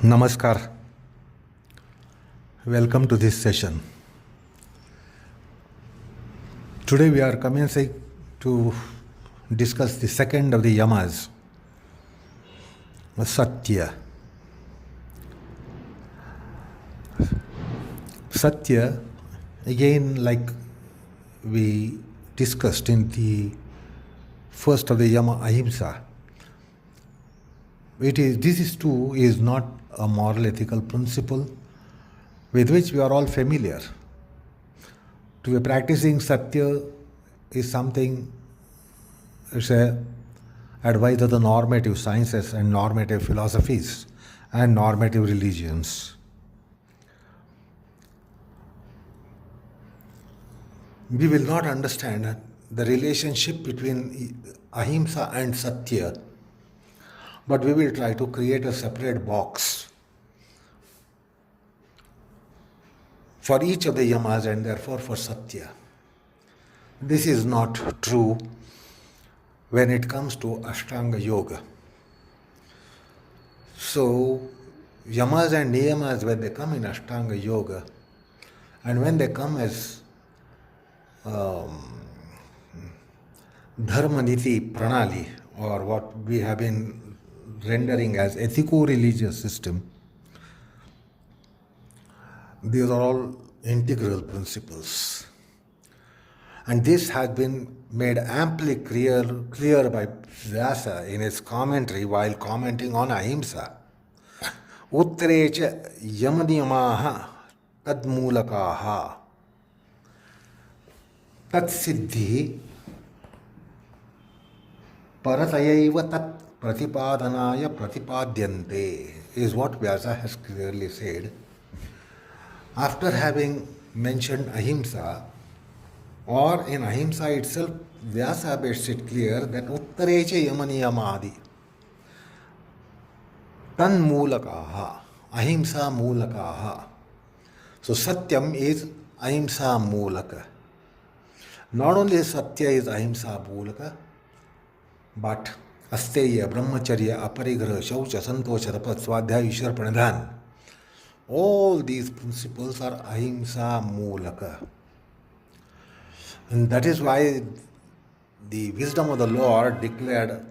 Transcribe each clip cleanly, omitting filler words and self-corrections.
Namaskar. Welcome to this session. Today we are commencing to discuss the second of the Yamas, Satya. Satya, again, like we discussed in the first of the Yama, Ahimsa, this is not a moral ethical principle with which we are all familiar. To be practicing Satya is something, it's a advice of the normative sciences and normative philosophies and normative religions. We will not understand the relationship between Ahimsa and Satya, but we will try to create a separate box for each of the yamas and therefore for Satya. This is not true when it comes to Ashtanga Yoga. So, yamas and niyamas, when they come in Ashtanga Yoga, and when they come as Dharma-Ni pranali, or what we have been rendering as ethico-religious system, these are all integral principles. And this has been made amply clear by Vyasa in his commentary while commenting on Ahimsa. Uttarecha yamaniyamaha tadmulakaha tatsiddhi paratayaiva tat pratipadanaya pratipadyante is what Vyasa has clearly said. After having mentioned Ahimsa, or in Ahimsa itself, Vyasa makes it clear that Uttarecha yamaniyamadi tan mulakaha, Ahimsa mulakaha. So Satyam is Ahimsa mulaka. Not only Satya is Ahimsa mulaka, but Asteya, Brahmacarya, Aparigraha, Sauca, Santos, dhyaya, Ishwar, pranidhan. All these principles are Ahimsa mulaka. And that is why the wisdom of the Lord declared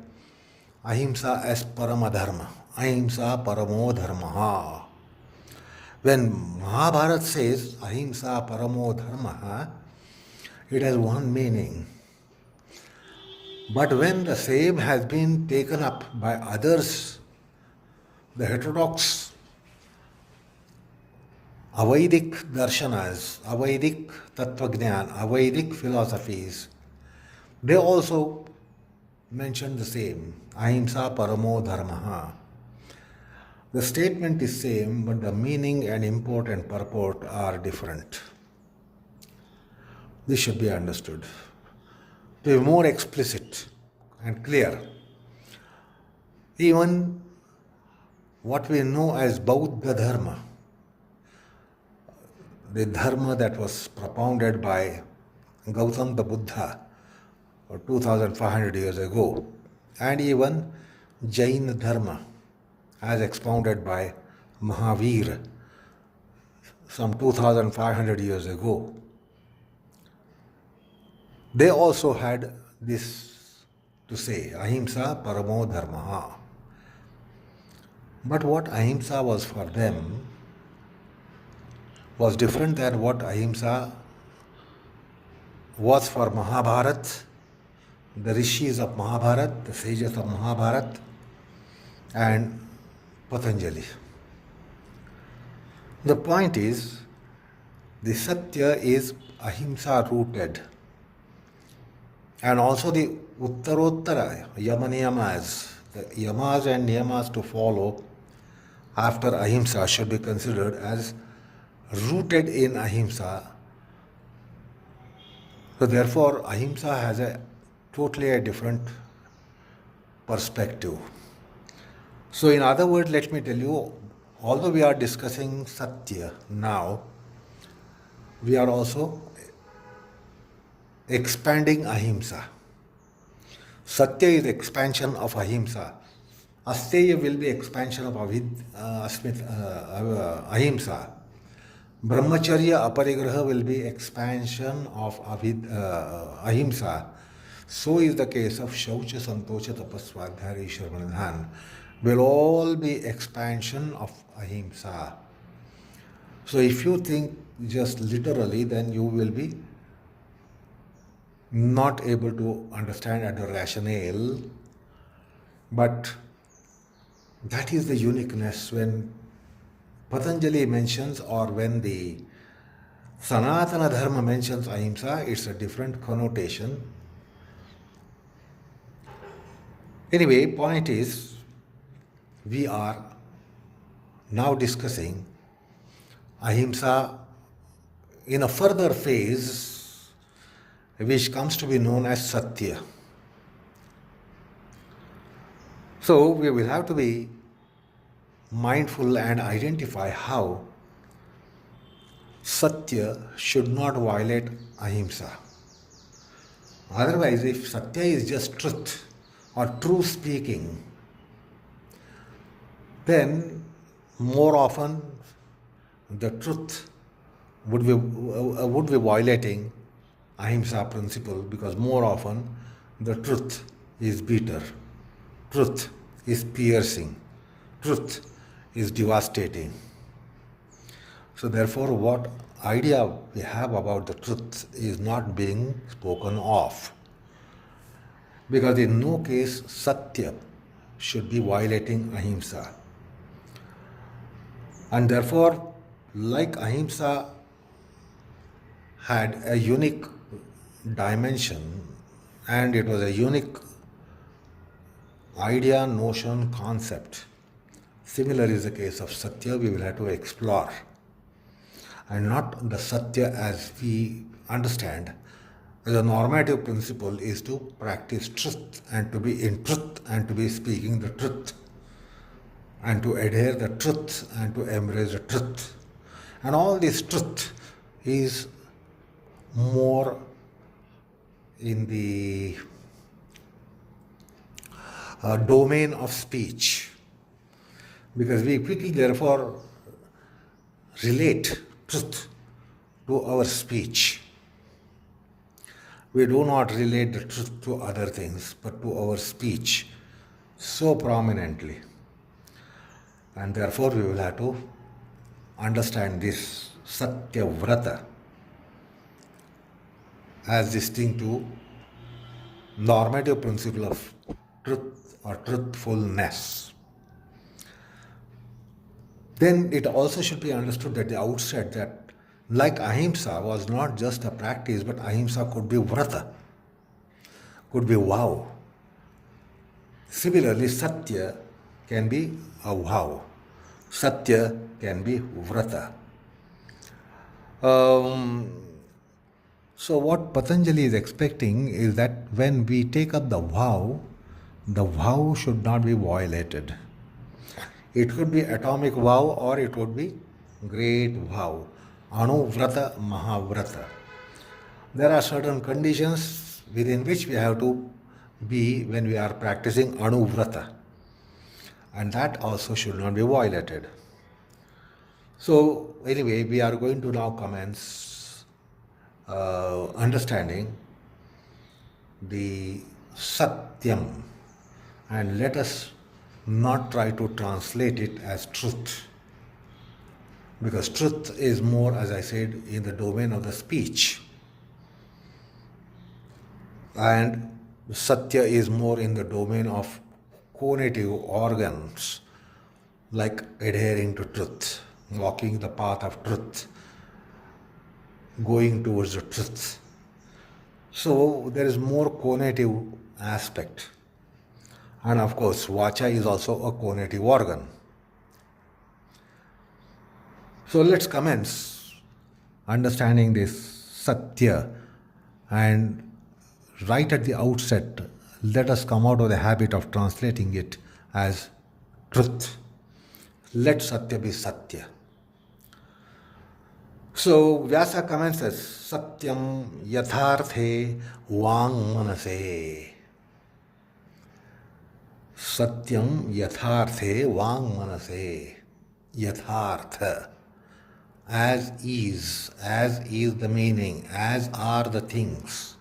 Ahimsa as Parmo Dharmah. Ahimsa Parmo Dharmah. When Mahabharata says Ahimsa Parmo Dharmah, it has one meaning. But when the same has been taken up by others, the heterodox Avaidik darshanas, Avaidik tattvagnan, Avaidik philosophies, they also mention the same, Ahimsa Paramo Dharmah. The statement is same, but the meaning and import and purport are different. This should be understood. To be more explicit and clear, even what we know as Bauddha Dharma, the Dharma that was propounded by Gautam the Buddha 2500 years ago, and even Jain Dharma as expounded by Mahavir some 2500 years ago, they also had this to say, Ahimsa Paramo Dharmah. But what Ahimsa was for them was different than what Ahimsa was for Mahabharata, the rishis of Mahabharata, the sages of Mahabharata, and Patanjali. The point is, the Satya is Ahimsa rooted, and also the Uttarottara Yamaniyamas, the Yamas and Niyamas to follow after Ahimsa should be considered as rooted in Ahimsa. So therefore, Ahimsa has a totally different perspective. So in other words, let me tell you, although we are discussing Satya now, we are also expanding Ahimsa. Satya is expansion of Ahimsa. Asteya will be expansion of Ahimsa. Brahmacarya, Aparigraha will be expansion of Ahimsa. So is the case of Sauca, Santos, Tapaswadhyaya, Ishwarmanadhan. Will all be expansion of Ahimsa. So if you think just literally, then you will be not able to understand at the rationale. But that is the uniqueness when Patanjali mentions, or when the Sanatana Dharma mentions Ahimsa, it's a different connotation. Anyway, point is, we are now discussing Ahimsa in a further phase, which comes to be known as Satya. So we will have to be mindful and identify how Satya should not violate Ahimsa. Otherwise, if Satya is just truth or true speaking, then more often the truth would be violating Ahimsa principle, because more often the truth is bitter, truth is piercing, truth is devastating. So therefore, what idea we have about the truth is not being spoken of, because in no case Satya should be violating Ahimsa. And therefore, like Ahimsa had a unique dimension, and it was a unique idea, notion, concept, similar is the case of Satya. We will have to explore, and not the Satya as we understand. The normative principle is to practice truth, and to be in truth, and to be speaking the truth, and to adhere the truth, and to embrace the truth. And all this truth is more in the domain of speech, because we quickly therefore relate truth to our speech. We do not relate the truth to other things, but to our speech so prominently. And therefore we will have to understand this Satya Vrata as distinct to normative principle of truth or truthfulness. Then it also should be understood at the outset that, like Ahimsa was not just a practice, but Ahimsa could be vrata, could be vow. Similarly, Satya can be a vow. Satya can be vrata. So what Patanjali is expecting is that when we take up the vow should not be violated. It could be atomic vow, or it would be great vow. Vrata, Maha vrata. There are certain conditions within which we have to be when we are practicing vrata, and that also should not be violated. So anyway, we are going to now commence understanding the Satyam, and let us not try to translate it as truth, because truth is more, as I said, in the domain of the speech, and Satya is more in the domain of conative organs, like adhering to truth, walking the path of truth, going towards the truth. So there is more conative aspect. And of course, vacha is also a conative organ. So let's commence understanding this Satya, and right at the outset, let us come out of the habit of translating it as truth. Let Satya be Satya. So Vyasa commences, Satyam yatharthe vang manase. Satyam yatharthe vang manase. Yathartha. As is the meaning, as are the things.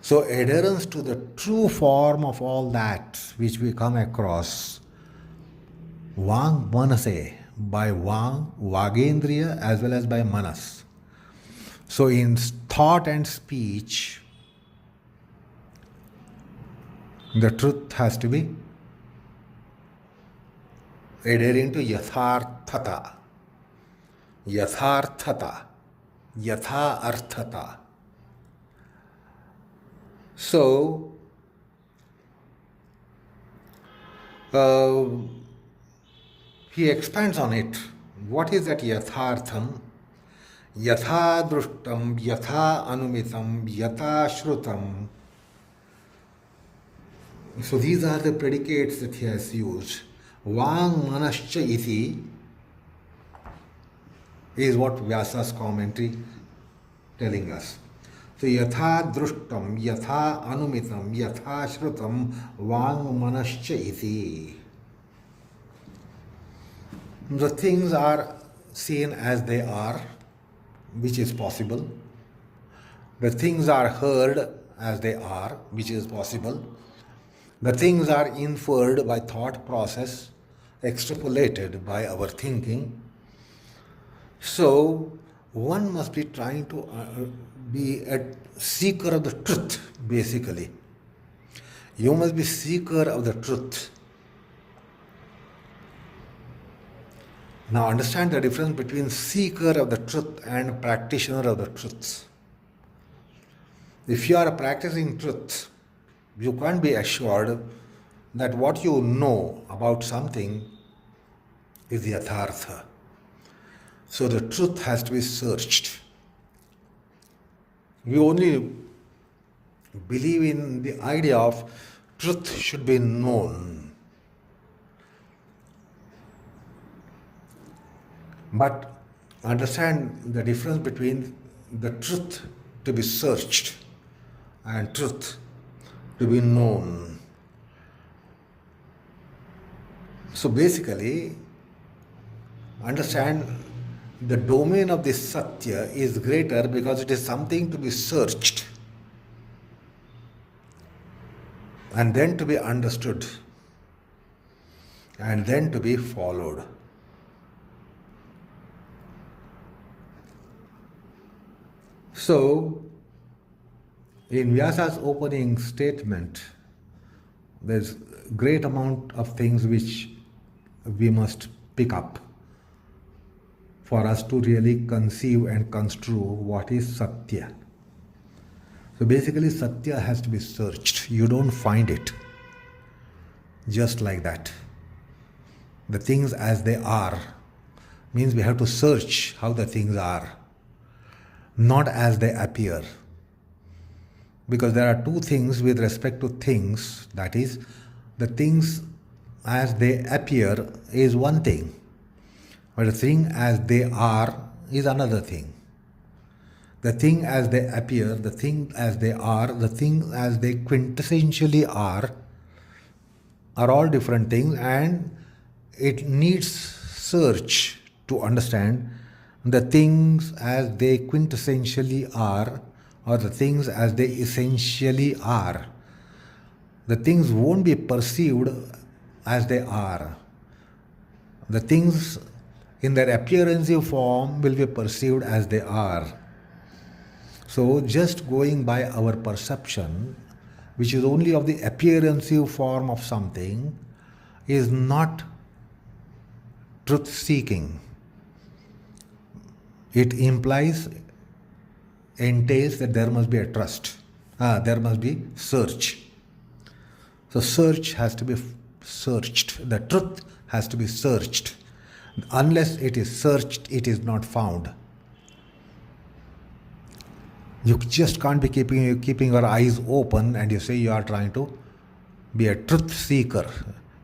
So adherence to the true form of all that which we come across, vang manase, by vang, vagendriya, as well as by manas. So in thought and speech, the truth has to be adhering to yatharthata, yatharthata, yatha arthata. So, he expands on it. What is that yathartham? Yatha drushtam, yatha anumitam, yatha shrutam. So these are the predicates that he has used. Vang manascha iti is what Vyasa's commentary telling us. So yatha drushtam, yatha anumitam, yatha shrutam, vang manascha iti. The things are seen as they are, which is possible. The things are heard as they are, which is possible. The things are inferred by thought process, extrapolated by our thinking. So, one must be trying to be a seeker of the truth, basically. You must be seeker of the truth. Now understand the difference between seeker of the truth and practitioner of the truth. If you are practicing truth, you can't be assured that what you know about something is yathartha. So the truth has to be searched. We only believe in the idea of truth should be known. But understand the difference between the truth to be searched and truth to be known. So basically, understand the domain of this Satya is greater because it is something to be searched and then to be understood and then to be followed. So, in Vyasa's opening statement, there's a great amount of things which we must pick up for us to really conceive and construe what is Satya. So basically, Satya has to be searched. You don't find it just like that. The things as they are means we have to search how the things are, not as they appear. Because there are two things with respect to things, that is, the things as they appear is one thing, but the thing as they are is another thing. The thing as they appear, the thing as they are, the thing as they quintessentially are all different things, and it needs search to understand the things as they quintessentially are, or the things as they essentially are. The things won't be perceived as they are. The things in their appearancy form will be perceived as they are. So just going by our perception, which is only of the appearancy form of something, is not truth seeking. It entails that there must be a trust. There must be search. So search has to be searched. The truth has to be searched. Unless it is searched, it is not found. You just can't be keeping your eyes open and you say you are trying to be a truth seeker.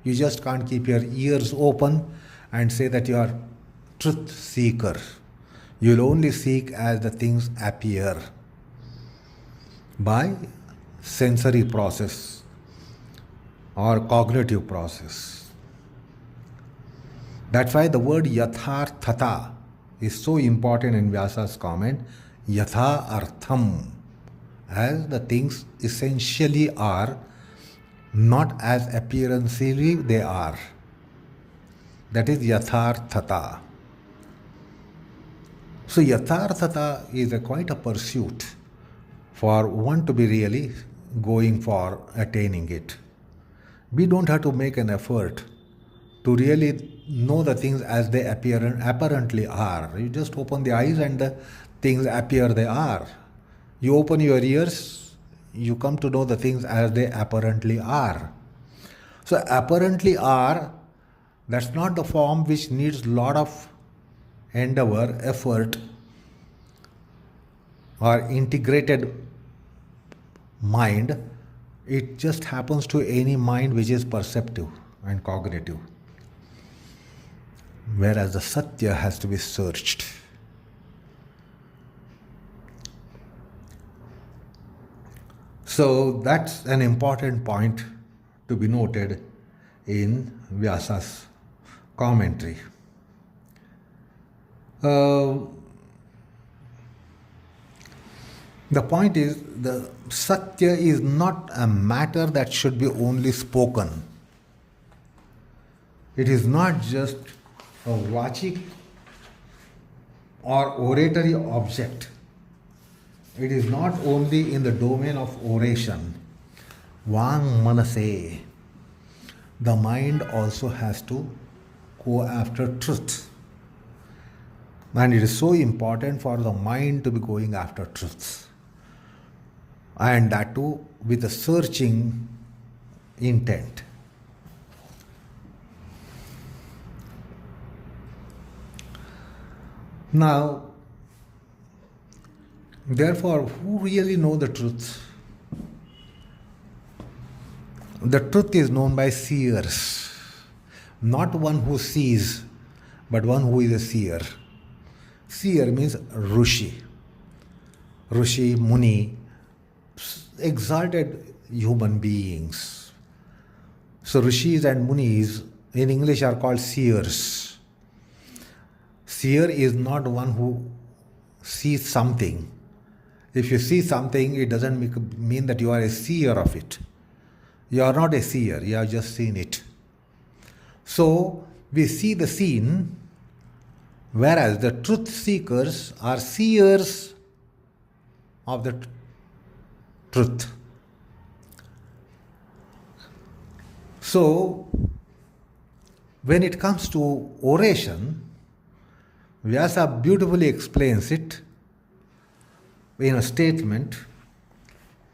You just can't keep your ears open and say that you are truth seeker. You'll only seek as the things appear by sensory process. or cognitive process. That's why the word yatharthata is so important in Vyasa's comment, yatha artham, as the things essentially are, not as appearancely they are. That is yatharthata. So yatharthata is quite a pursuit for one to be really going for attaining it. We don't have to make an effort to really know the things as they apparently are. You just open the eyes and the things appear they are. You open your ears, you come to know the things as they apparently are. So apparently are, that's not the form which needs lot of endeavor, effort, or integrated mind. It just happens to any mind which is perceptive and cognitive. Whereas the Satya has to be searched. So that's an important point to be noted in Vyasa's commentary. The point is, the Satya is not a matter that should be only spoken. It is not just a vachic or oratory object. It is not only in the domain of oration. Vang manase. The mind also has to go after truth. And it is so important for the mind to be going after truth. And that too with a searching intent. Now, therefore, who really know the truth? The truth is known by seers. Not one who sees, but one who is a seer. Seer means Rishi. Rishi, Muni, exalted human beings. So Rishis and Munis in English are called seers. Seer is not one who sees something. If you see something, it doesn't mean that you are a seer of it. You are not a seer, you have just seen it. So we see the scene, whereas the truth seekers are seers of the truth. So when it comes to oration, Vyasa beautifully explains it in a statement,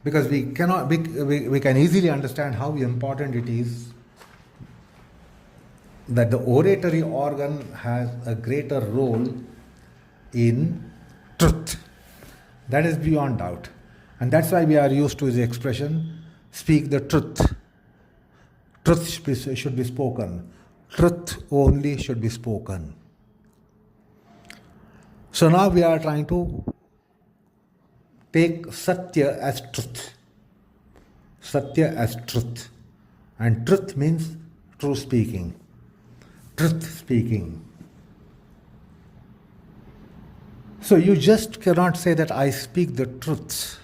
because we can easily understand how important it is that the oratory organ has a greater role in truth. That is beyond doubt. And that's why we are used to the expression, speak the truth. Truth should be spoken. Truth only should be spoken. So now we are trying to take Satya as truth. Satya as truth. And truth means true speaking. Truth speaking. So you just cannot say that I speak the truth.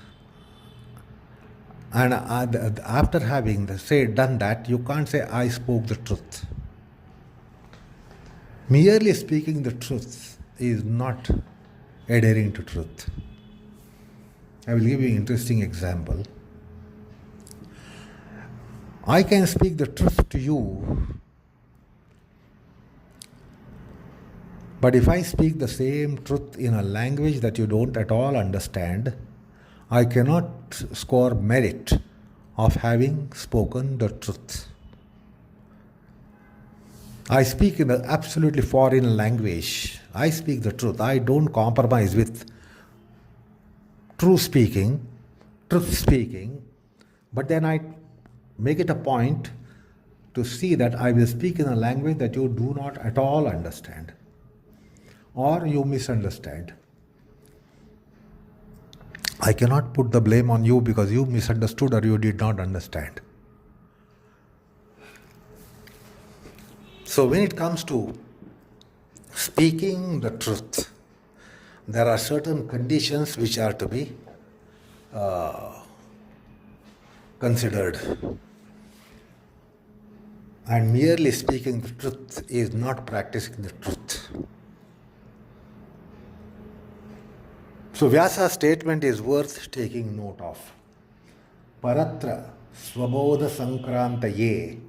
And after having done that, you can't say I spoke the truth. Merely speaking the truth is not adhering to truth. I will give you an interesting example. I can speak the truth to you, but if I speak the same truth in a language that you don't at all understand, I cannot score merit of having spoken the truth. I speak in an absolutely foreign language. I speak the truth. I don't compromise with truth speaking, but then I make it a point to see that I will speak in a language that you do not at all understand, or you misunderstand. I cannot put the blame on you because you misunderstood or you did not understand. So when it comes to speaking the truth, there are certain conditions which are to be considered. And merely speaking the truth is not practicing the truth. So Vyasa's statement is worth taking note of. Paratra swabodha sankrantaye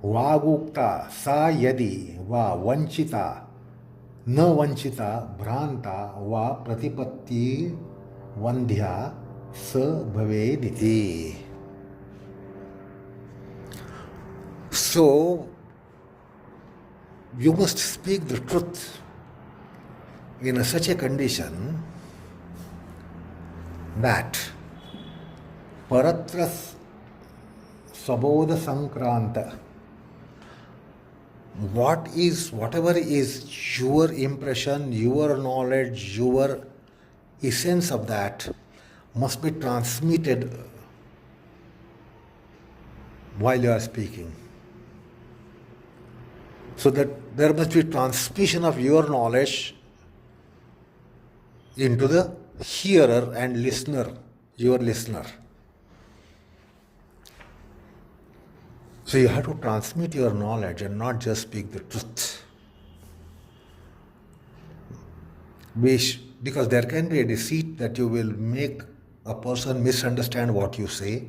vagukta sa yadi va vanchita na vanchita bhranta va pratipatti vandhya sa bhavediti. So, you must speak the truth in such a condition that paratra sabodha sankranta, whatever is your impression, your knowledge, your essence of that must be transmitted while you are speaking. So that there must be transmission of your knowledge into the hearer and listener, your listener. So you have to transmit your knowledge and not just speak the truth. Because there can be a deceit that you will make a person misunderstand what you say.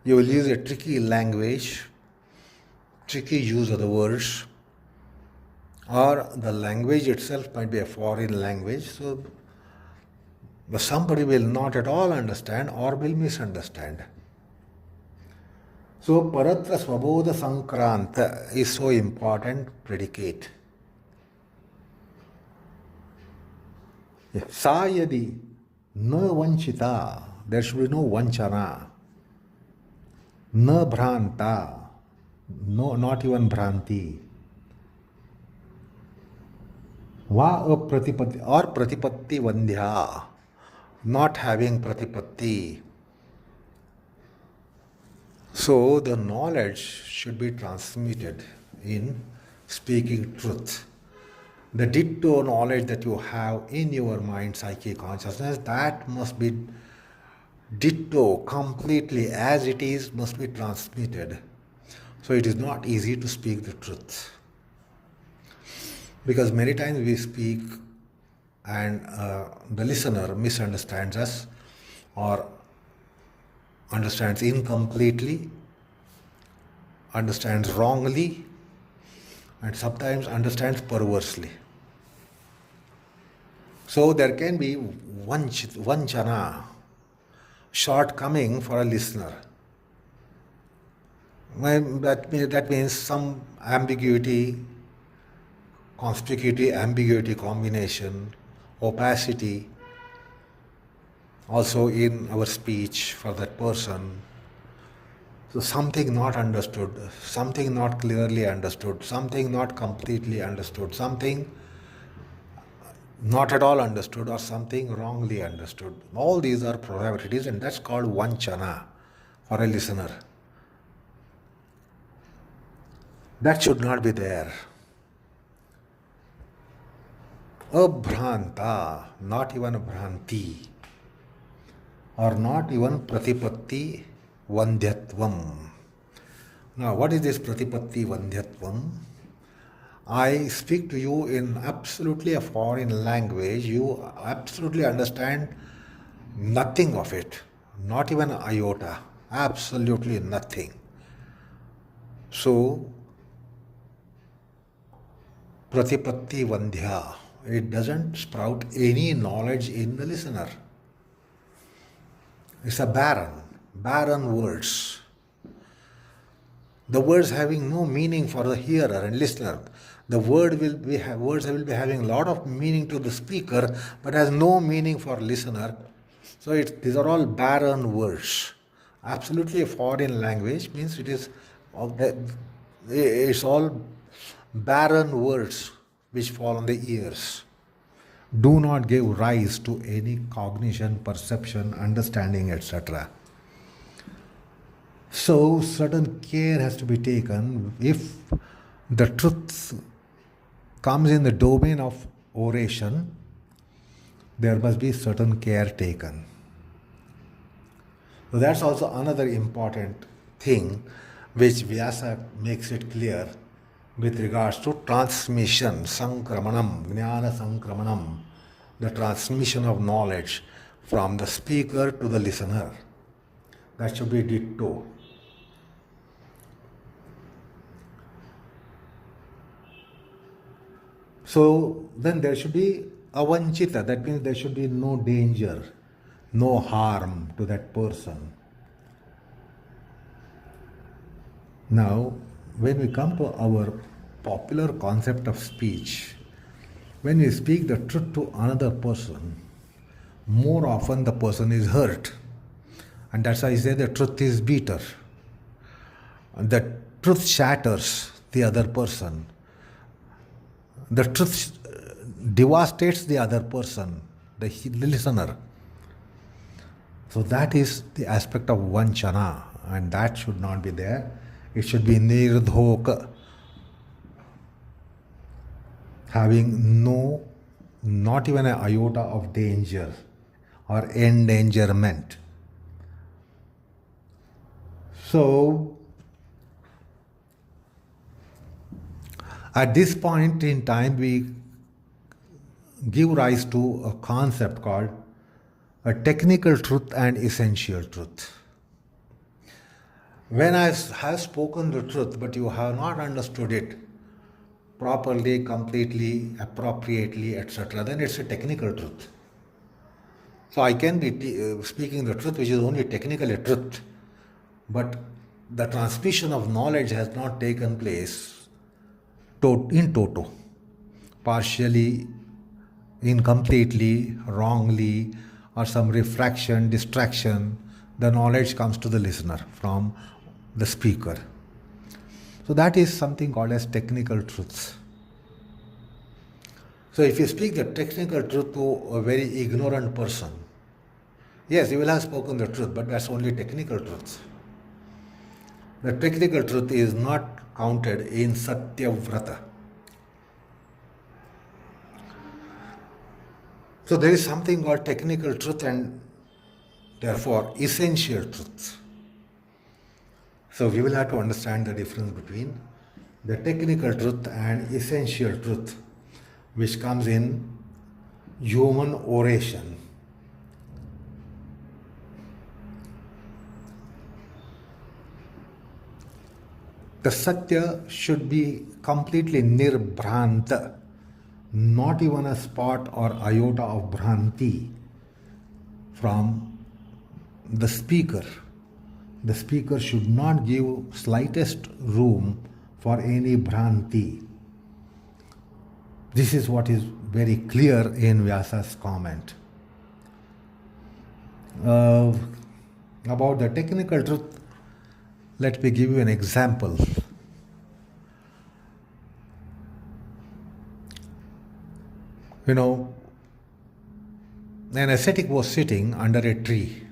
You will use a tricky language, tricky use of the words, or the language itself might be a foreign language, so somebody will not at all understand or will misunderstand. So paratra svabodha sankranta is so important predicate. Sa yadi na vanchita, there should be no vanchana, na bhranta, no, not even bhranti, va apratipatti or pratipatti vandhya, not having pratipatti. So the knowledge should be transmitted in speaking truth. The ditto knowledge that you have in your mind, psyche, consciousness, that must be ditto, completely as it is, must be transmitted. So it is not easy to speak the truth. Because many times we speak and the listener misunderstands us or understands incompletely, understands wrongly, and sometimes understands perversely. So there can be vanchana, shortcoming for a listener. That means some ambiguity, conspicuity, ambiguity combination, opacity, also in our speech for that person. So something not understood, something not clearly understood, something not completely understood, something not at all understood, or something wrongly understood. All these are probabilities, and that's called vanchana for a listener. That should not be there. Abhranta, not even bhranti, or not even pratipatti vandhyatvam. Now, what is this pratipatti vandhyatvam? I speak to you in absolutely a foreign language. You absolutely understand nothing of it, not even an iota, absolutely nothing. So, pratipatti vandhya, it doesn't sprout any knowledge in the listener. It's a barren words. The words having no meaning for the hearer and listener. The words will be having a lot of meaning to the speaker, but has no meaning for listener. So these are all barren words. Absolutely a foreign language means it's all barren words which fall on the ears. Do not give rise to any cognition, perception, understanding, etc. So certain care has to be taken. If the truth comes in the domain of oration, there must be certain care taken. So that's also another important thing which Vyasa makes it clear with regards to transmission, sankramanam, jnana sankramanam, the transmission of knowledge from the speaker to the listener. That should be ditto. So then there should be avanchita, that means there should be no danger, no harm to that person. Now, when we come to our popular concept of speech, when we speak the truth to another person, more often the person is hurt. And that's why I say the truth is bitter. And the truth shatters the other person. The truth devastates the other person, the listener. So that is the aspect of vanchana, and that should not be there. It should be nirdhoka, having not even an iota of danger or endangerment. So, at this point in time, we give rise to a concept called a technical truth and essential truth. When I have spoken the truth, but you have not understood it properly, completely, appropriately, etc., then it's a technical truth. So I can be speaking the truth, which is only technically truth, but the transmission of knowledge has not taken place in toto, partially, incompletely, wrongly, or some refraction, distraction. The knowledge comes to the listener from the speaker. So that is something called as technical truths. So if you speak the technical truth to a very ignorant person, yes, you will have spoken the truth, but that's only technical truth. The technical truth is not counted in Satya vrata. So there is something called technical truth and therefore essential truth. So we will have to understand the difference between the technical truth and essential truth, which comes in human oration. The Satya should be completely nirbhranta, not even a spot or iota of bhranti from the speaker. The speaker should not give slightest room for any bhranti. This is what is very clear in Vyasa's comment. About the technical truth, let me give you an example. You know, an ascetic was sitting under a tree,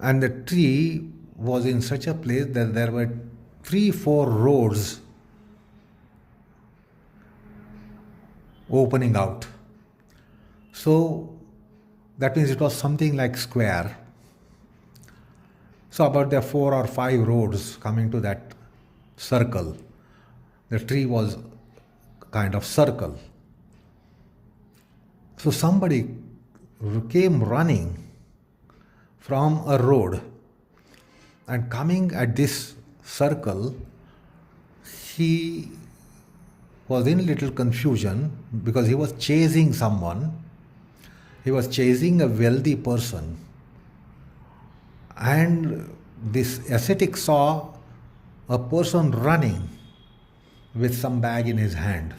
and the tree was in such a place that there were 3-4 roads opening out. So that means it was something like square. So about there 4 or 5 roads coming to that circle. The tree was kind of circle. So somebody came running from a road and coming at this circle, he was in little confusion because he was chasing someone. He was chasing a wealthy person. And this ascetic saw a person running with some bag in his hand.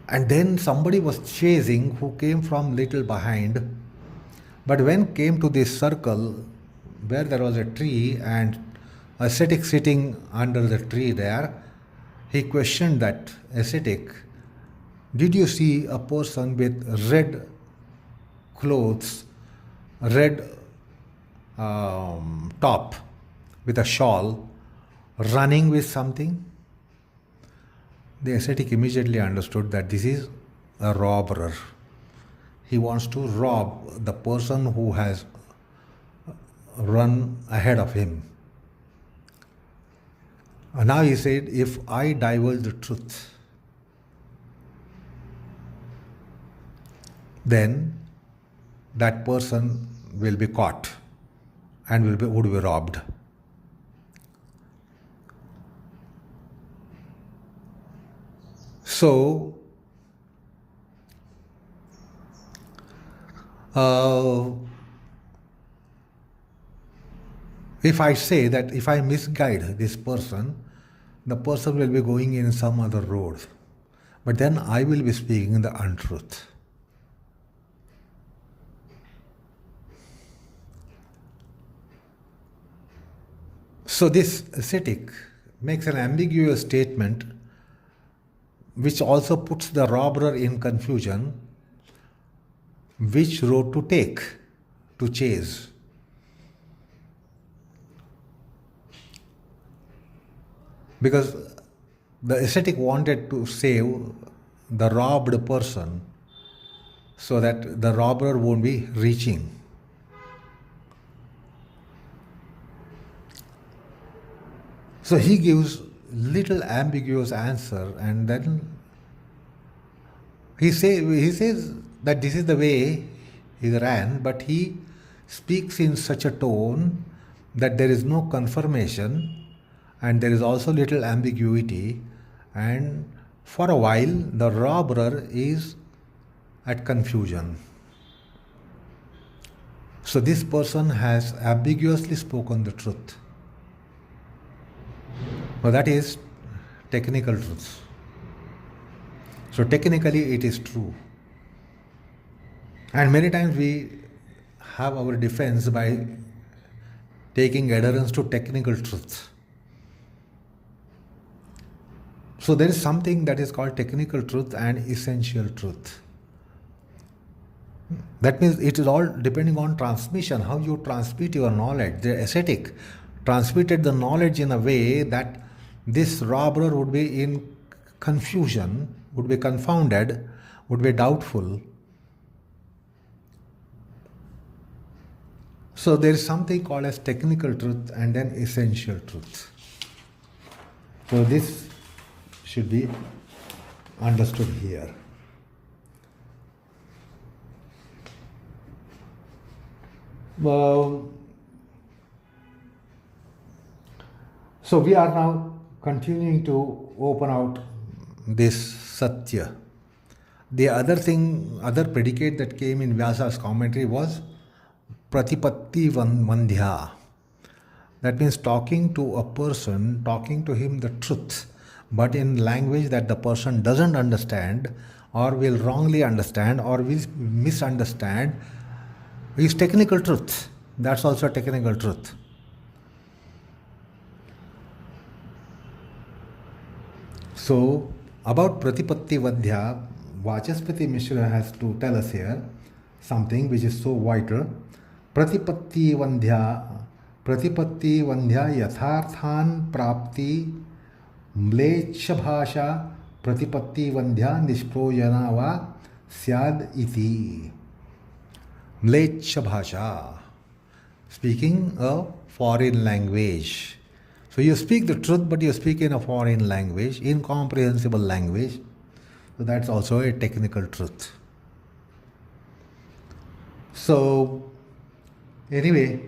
And then somebody was chasing who came from little behind. But when came to this circle where there was a tree and ascetic sitting under the tree there, he questioned that ascetic, did you see a person with red clothes, red top with a shawl, running with something, the ascetic immediately understood that this is a robber. He wants to rob the person who has run ahead of him. And now he said, if I divulge the truth, then that person will be caught and would be robbed. So, if I say that if I misguide this person, the person will be going in some other road. But then I will be speaking the untruth. So this ascetic makes an ambiguous statement which also puts the robber in confusion which road to take, to chase. Because the ascetic wanted to save the robbed person so that the robber won't be reaching. So he gives little ambiguous answer, and then he says that this is the way he ran, but he speaks in such a tone that there is no confirmation and there is also little ambiguity, and for a while the robber is at confusion. So this person has ambiguously spoken the truth. Well, that is technical truth. So technically it is true. And many times we have our defense by taking adherence to technical truth. So there is something that is called technical truth and essential truth. That means it is all depending on transmission, how you transmit your knowledge. The ascetic transmitted the knowledge in a way that this robber would be in confusion, would be confounded, would be doubtful. So there is something called as technical truth and then essential truth. So this should be understood here. So we are now continuing to open out this Satya. The other predicate that came in Vyasa's commentary was Pratipatti Vandhya. That means talking to a person, talking to him the truth, but in language that the person doesn't understand or will wrongly understand or will misunderstand is technical truth. That's also technical truth. So, about Pratipatti Vadhya, Vachaspati Mishra has to tell us here something which is so vital. Pratipatti Vandhya Yatharthan Prapti Mlecha Bhasha Pratipatti Vandhya Nishprojana Va Syad Iti. Mlecha Bhasha, speaking a foreign language. So you speak the truth, but you speak in a foreign language, incomprehensible language. So that's also a technical truth. So anyway,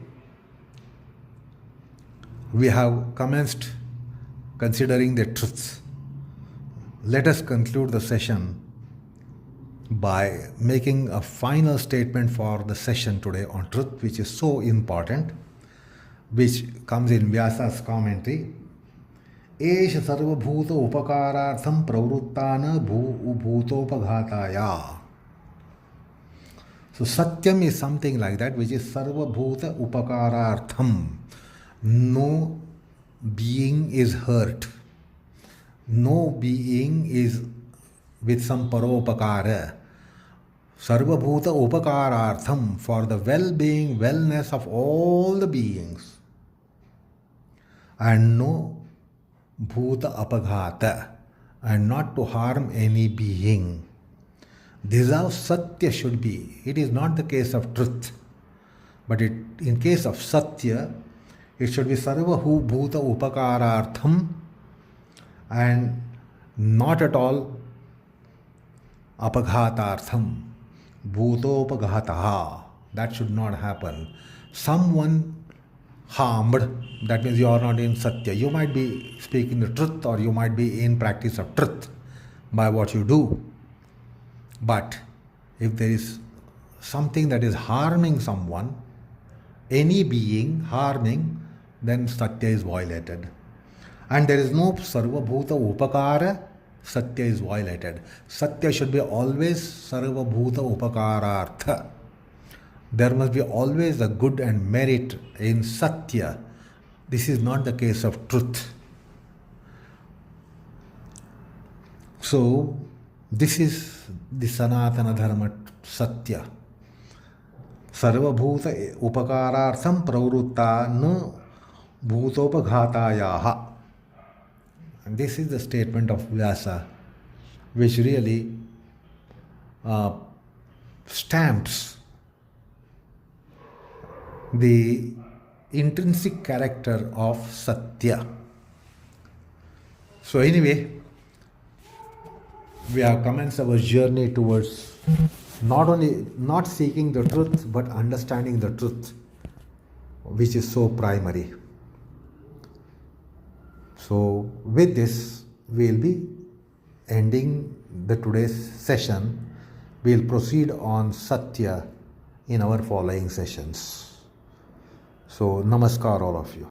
we have commenced considering the truths. Let us conclude the session by making a final statement for the session today on truth, which is so important, which comes in Vyasa's commentary. Esha sarva bhuta upakarartham pravruttana bhutopaghataya. So Satyam is something like that, which is sarva bhuta upakarartham. No being is hurt. No being is with some paropakara. Sarvabhuta upakarartham, for the well-being, wellness of all the beings. And no bhuta apaghata, and not to harm any being. This is how Satya should be. It is not the case of truth. But in case of Satya, it should be sarvahu bhuta upakarartham and not at all apaghatartham. Bhutopaghataha. That should not happen. Someone harmed, that means you are not in Satya. You might be speaking the truth or you might be in practice of truth by what you do. But if there is something that is harming someone, any being harming, then Satya is violated. And there is no sarvabhuta upakara, Satya is violated. Satya should be always sarvabhuta upakarartha. There must be always a good and merit in Satya. This is not the case of truth. So, this is the Sanatana Dharma Satya. Sarvabhuta upakarartham pravrutta na bhutopaghatayaha. And this is the statement of Vyasa, which really stamps the intrinsic character of Satya. So anyway, we have commenced our journey towards not seeking the truth, but understanding the truth, which is so primary. So with this, we will be ending the today's session. We will proceed on Satya in our following sessions. So namaskar all of you.